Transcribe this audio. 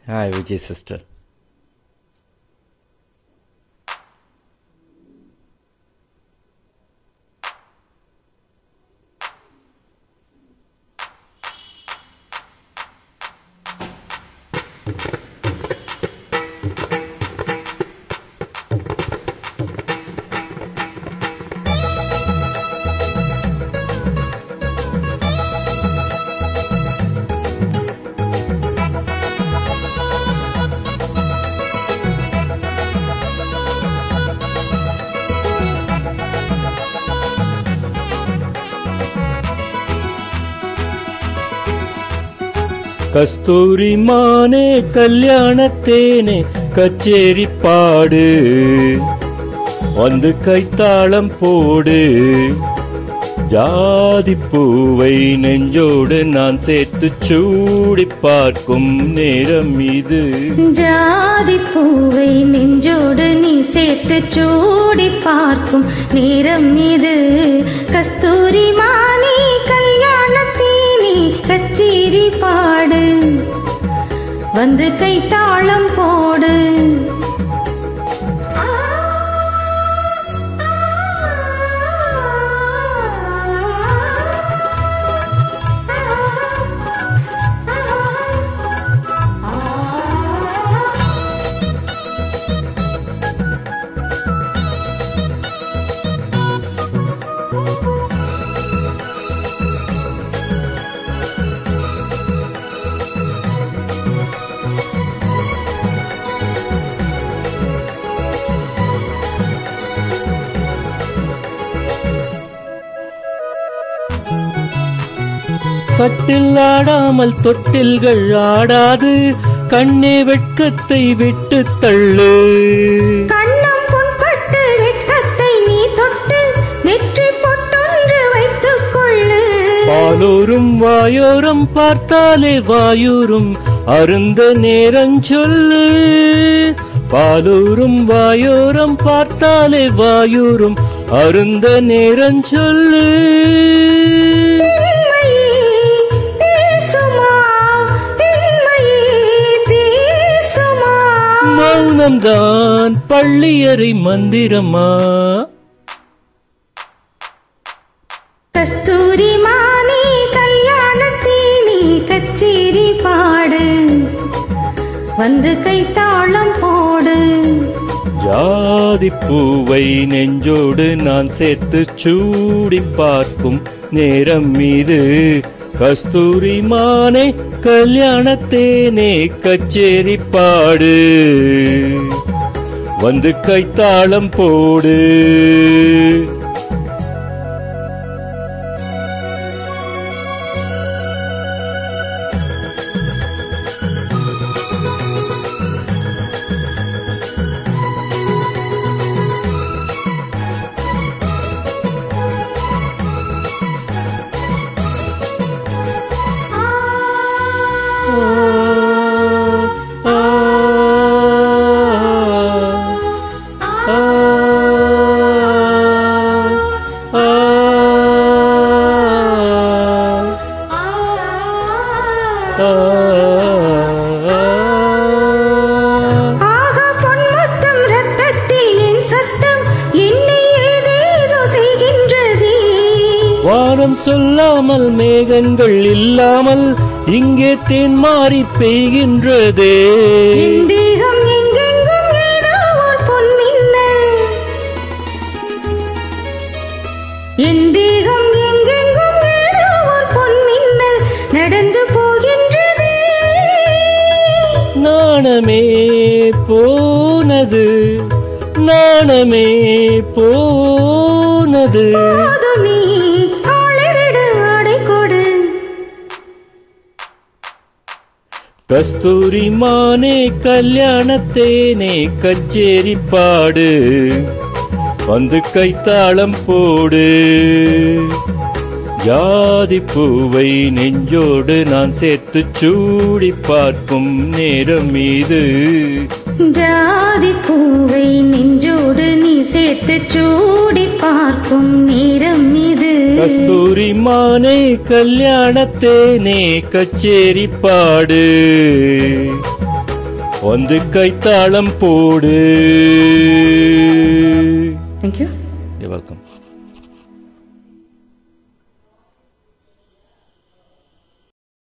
Hi, Vijay sister. கஸ்தூரி மானே கல்யாணத்தேனே கச்சேரி பாடு, வந்து கைத்தாளம் போடு. ஜாதி பூவை நெஞ்சோடு நான் சேர்த்து சூடி பார்க்கும் நேரம் இது. ஜாதி பூவை நெஞ்சோடு நீ சேர்த்து சூடி பார்க்கும் நேரம் இது. கஸ்தூரி மானே கல்யாணத்தேனே கச்சேரி பாடு, வந்து கைத்தாளம் போடு. கட்டில் ஆடாமல் தொட்டில்கள் ஆடாது, கண்ணே வெட்கத்தை விட்டு தள்ளு. கண்ணம் புண்பட்டு வெட்கத்தை நீ தொட்டு நெற்றி பொட்டொன்று வைத்துக் கொள்ளு. பாலோரும் வாயோரம் பார்த்தாலே வாயூரும் அருந்த நேரம் சொல்லு. பாலூரும் வாயோரம் பார்த்தாலே வாயூரும் அருந்த நேரம் சொல்லு. மௌனம்தான் பள்ளியறை மந்திரமா? கஸ்தூரி மானே கல்யாணத்தேனே கச்சேரி பாடு, வந்து கைத்தாளம் போடு. ஜாதி பூவை நெஞ்சோடு நான் சேர்த்து சூடி பார்க்கும் நேரம் இது. கஸ்தூரி மானே கல்யாணத்தேனே கச்சேரி பாடு, வந்து கைத்தாளம் போடு. வானம் சொல்லாமல் மேகங்கள் இல்லாமல் இங்கே தேன் மாறி பெய்கின்றதே. நடந்து போகின்றதே. நாணமே போனது, நாணமே போனது. கஸ்தூரி மானே கல்யாணத்தேனே கச்சேரி பாடு, வந்து கைத்தாளம் போடு. ஜாதி பூவை நெஞ்சோடு நான் சேர்த்து சூடி பார்க்கும் நேரம் இது. ஜாதி பூவை நெஞ்சோடு நீ சேர்த்து சூடி பார்க்கும் நேரம் இது. கஸ்தூரி மானே கல்யாணத்தேனே கச்சேரி பாடு, வந்து கைத்தாளம் போடு. தேங்க்யூ. You're welcome.